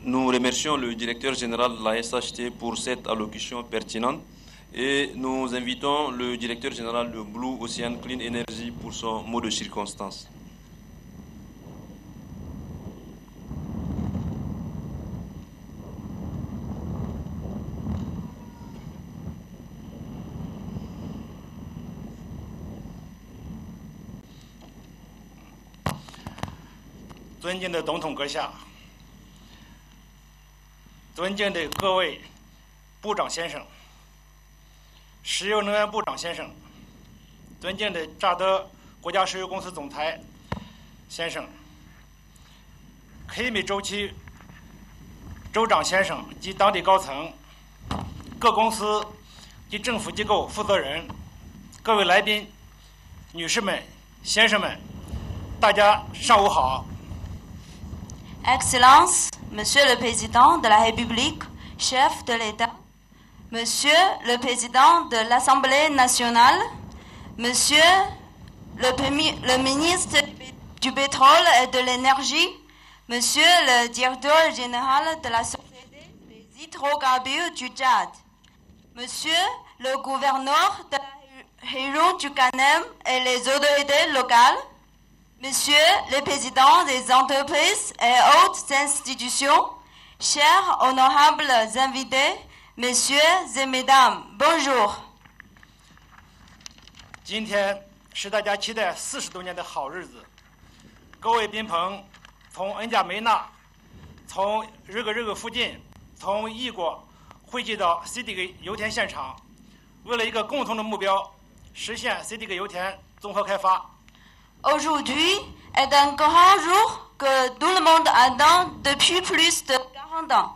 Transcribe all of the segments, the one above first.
Nous remercions le directeur général de la SHT pour cette allocution pertinente et nous invitons le directeur général de Blue Ocean Clean Energy pour son mot de circonstance.尊敬的总统阁下，尊敬的各位部长先生、石油能源部长先生，尊敬的乍得国家石油公司总裁先生，黑米周期州长先生及当地高层、各公司及政府机构负责人、各位来宾、女士们、先生们，大家上午好。Excellences, Monsieur le Président de la République, chef de l'État, Monsieur le Président de l'Assemblée nationale, Monsieur le ministre du pétrole et de l'énergie, Monsieur le directeur général de la Société des hydrocarbures du Tchad, Monsieur le gouverneur de la région du Canem et les autorités locales, Monsieur le Président des entreprises et autres institutions, chers honorables invités, Messieurs et Mesdames, bonjour. 今天是大家期待40多年的好日子，各位宾朋从恩加梅纳、从日喀附近、从异国汇集到 CDG 油田现场，为了一个共同的目标，实现 CDG 油田综合开发。Aujourd'hui est un grand jour que tout le monde attend depuis plus de 40 ans.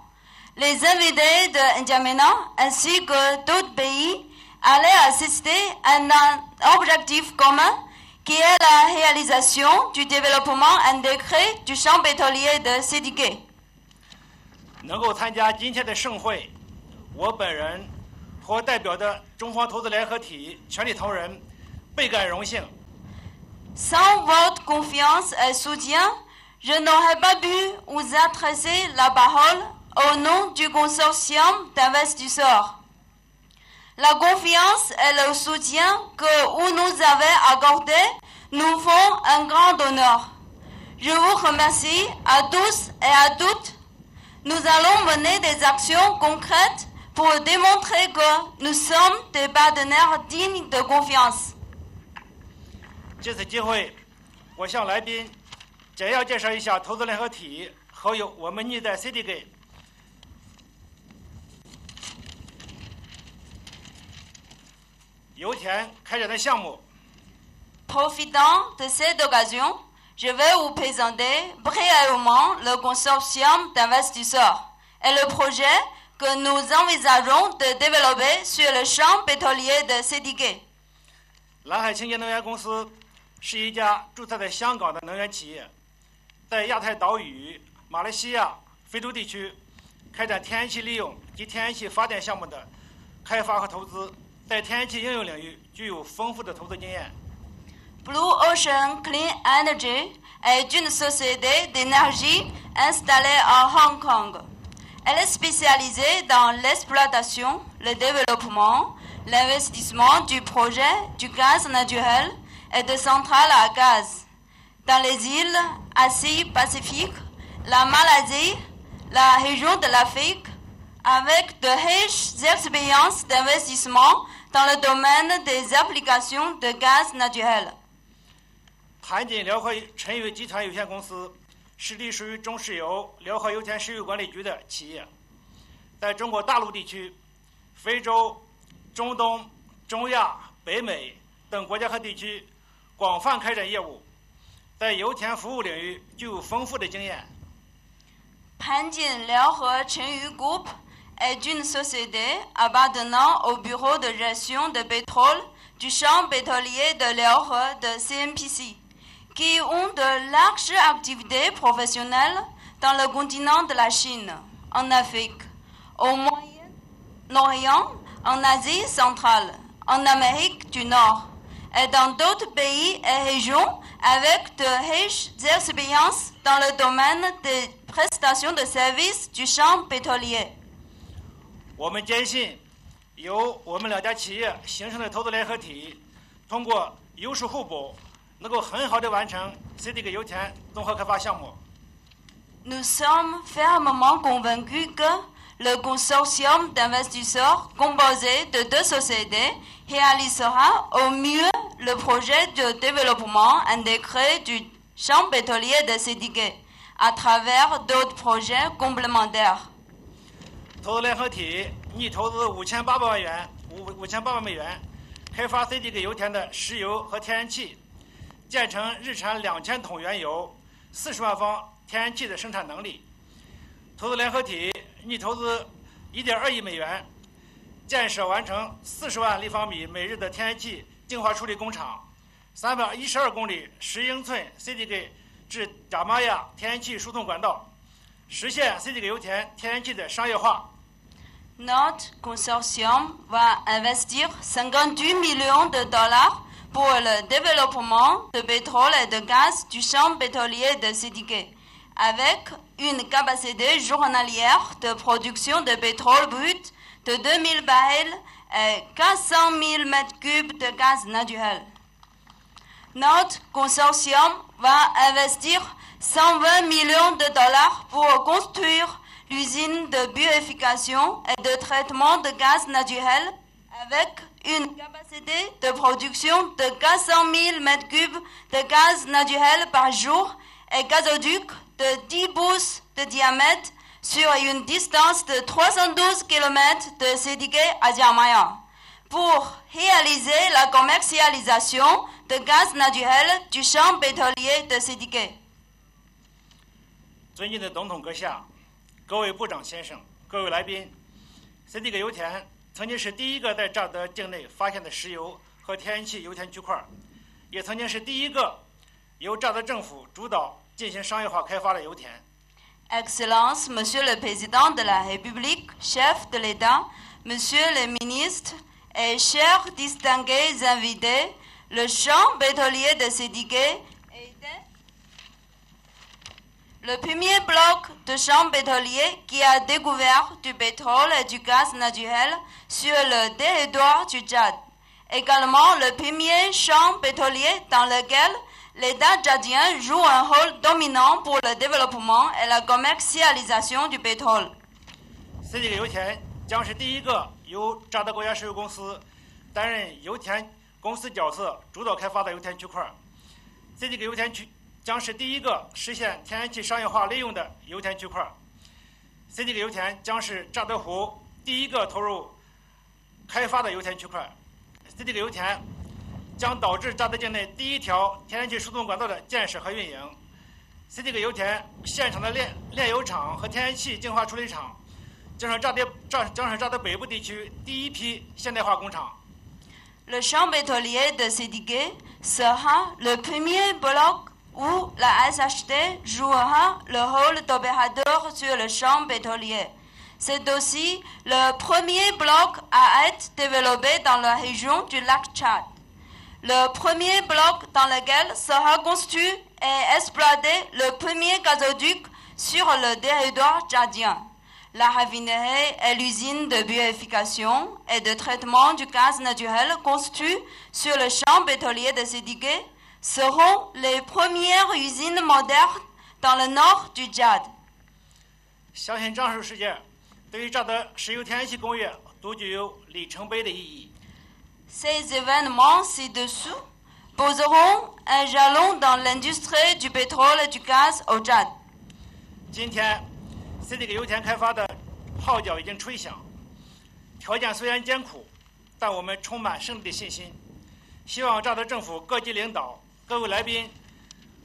Les invités de N'Djamena ainsi que d'autres pays allaient assister à un objectif commun qui est la réalisation du développement intégré du champ pétrolier de Sédigué. 能够参加今天的盛会，我本人和代表的中方投资联合体全体同仁倍感荣幸。Sans votre confiance et soutien, je n'aurais pas pu vous adresser la parole au nom du consortium d'investisseurs. La confiance et le soutien que vous nous avez accordés nous font un grand honneur. Je vous remercie à tous et à toutes. Nous allons mener des actions concrètes pour démontrer que nous sommes des partenaires dignes de confiance. 这次机会，我向来宾简要介绍一下投资联合体和我们拟在 CDG 油田开展的项目。Profitant de cette occasion, je vais vous présenter brièvement le consortium d'investisseurs et le projet que nous envisageons de développer sur le champ pétrolier de Sédigué. 蓝海清洁能源公司是一家注册在香港的能源企业，在亚太岛屿、马来西亚、非洲地区开展天然气利用及天然气发电项目的开发和投资，在天然气应用领域具有丰富的投资经验。Blue Ocean Clean Energy est une société d'énergie installée à Hong Kong. Elle est spécialisée dans l'exploitation, le développement, l'investissement du projet du gaz naturel et de centrales à gaz dans les îles Asie-Pacifique, la Malaisie, la région de l'Afrique, avec de riches expériences d'investissement dans le domaine des applications de gaz naturel. 盘锦辽河沉油集团有限公司是隶属于中石油辽河油田石油管理局的企业，在中国大陆地区、非洲、中东、中亚、北美等国家和地区广泛开展业务，在油田服务领域具有丰富的经验。Panjin Liaohe Chenyu Group est une société appartenant au bureau de gestion de pétrole du champ pétrolier de Liaohe de CNPC, qui ont de larges activités professionnelles dans le continent de la Chine, en Afrique, au Moyen-Orient, en Asie centrale, en Amérique du Nord et dans d'autres pays et régions avec de riches expériences dans le domaine des prestation de services du champ pétrolier. 我们坚信，由我们两家企业形成的投资联合体，通过优势互补，能够很好地完成 CDG 油田综合开发项目。 Nous sommes fermement convaincus que le consortium d'investisseurs composé de deux sociétés réalisera au mieux le projet de développement intégré du champ pétrolier de CDG à travers d'autres projets complémentaires. 投资联合体拟投资5800万元，5800万美元，开发 CDG 油田的石油和天然气，建成日产2000桶原油、40万方天然气的生产能力。投资联合体拟投资1.2亿美元，建设完成40万立方米每日的天然气净化处理工厂，312公里10英寸 CDG 至贾玛亚天然气输送管道，实现 CDG 油田天然气的商业化。 Notre consortium va investir 58 millions de dollars pour le développement de pétrole et de gaz du champ pétrolier de CDG, avec une capacité journalière de production de pétrole brut de 2000 barils et 400 000 m3 de gaz naturel. Notre consortium va investir 120 millions de dollars pour construire l'usine de purification et de traitement de gaz naturel avec une capacité de production de 400 000 m3 de gaz naturel par jour et gazoduc de 10 pouces de diamètre sur une distance de 312 km de CDG à Jamaya pour réaliser la commercialisation de gaz naturel du champ pétrolier de CDG. 尊敬的总统阁下，各位部长先生，各位来宾 ，CDG 油田曾经是第一个在乍得境内发现的石油和天然气油田区块，也曾经是第一个由乍得政府主导进行商业化开发的油田。 Excellences, Monsieur le Président de la République, chef de l'État, Monsieur le Ministre et chers distingués invités, le champ pétrolier de CDG était le premier bloc de champ pétrolier qui a découvert du pétrole et du gaz naturel sur le territoire du Tchad. Également le premier champ pétrolier dans lequel l'État tchadien joue un rôle dominant pour le développement et la commercialisation du pétrole. CDG 油田将是第一个由乍得国家石油公司担任油田公司角色主导开发的油田区块。CDG 油田区将是第一个实现天然气商业化利用的油田区块。CDG 油田将是乍得湖第一个投入开发的油田区块。CDG 油田将导致乍得境内第一条天然气输送管道的建设和运营。CDG 油田现场的炼油厂和天然气净化处理厂，将是乍得北部地区第一批现代化工厂。 Le champ pétrolier de CDG sera le premier bloc où la SHT jouera le rôle d'opérateur sur le champ pétrolier. C'est aussi le premier bloc à être développé dans la région du lac Tchad. Le premier bloc dans lequel sera construit et exploité le premier gazoduc sur le territoire tchadien. La raffinerie et l'usine de purification et de traitement du gaz naturel construites sur le champ pétrolier de CDG seront les premières usines modernes dans le nord du Tchad. 相信上述事件对于乍得石油天然气工业都具有里程碑的意义。 Ces événements ci-dessous poseront un jalon dans l'industrie du pétrole et du gaz au Tchad. 今天 CDG 油田开发的号角已经吹响，条件虽然艰苦，但我们充满胜利的信心。希望乍得政府各级领导、各位来宾、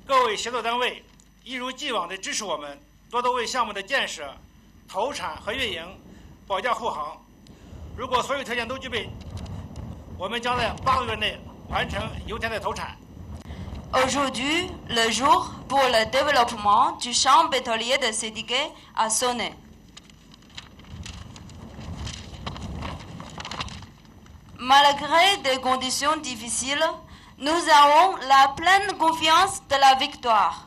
各位协作单位一如既往地支持我们，多多为项目的建设、投产和运营保驾护航。如果所有条件都具备，我们将在8个月内完成油田的投产。 Aujourd'hui, le jour pour le développement du champ pétrolier de CDG a sonné. Malgré des conditions difficiles, nous avons la pleine confiance de la victoire.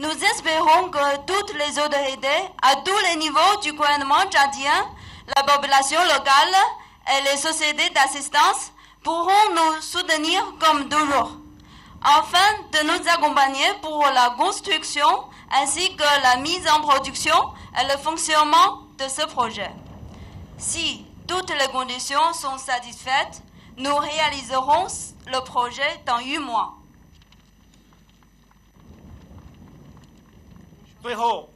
Nous espérons que toutes les autorités, à tous les niveaux du gouvernement tchadien, la population locale et les sociétés d'assistance pourront nous soutenir comme toujours, afin de nous accompagner pour la construction ainsi que la mise en production et le fonctionnement de ce projet. Si toutes les conditions sont satisfaites, nous réaliserons le projet dans 8 mois. 最后，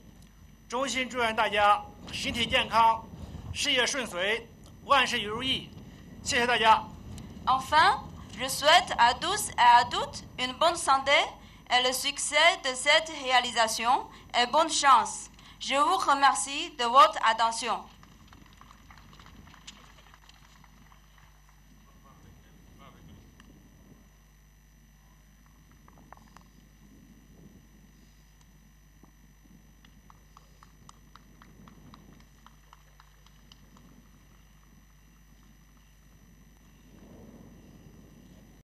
衷心祝愿大家身体健康，事业顺遂，万事如意。谢谢大家。 Enfin, je souhaite à tous et à toutes une bonne santé et le succès de cette réalisation et bonne chance. Je vous remercie de votre attention.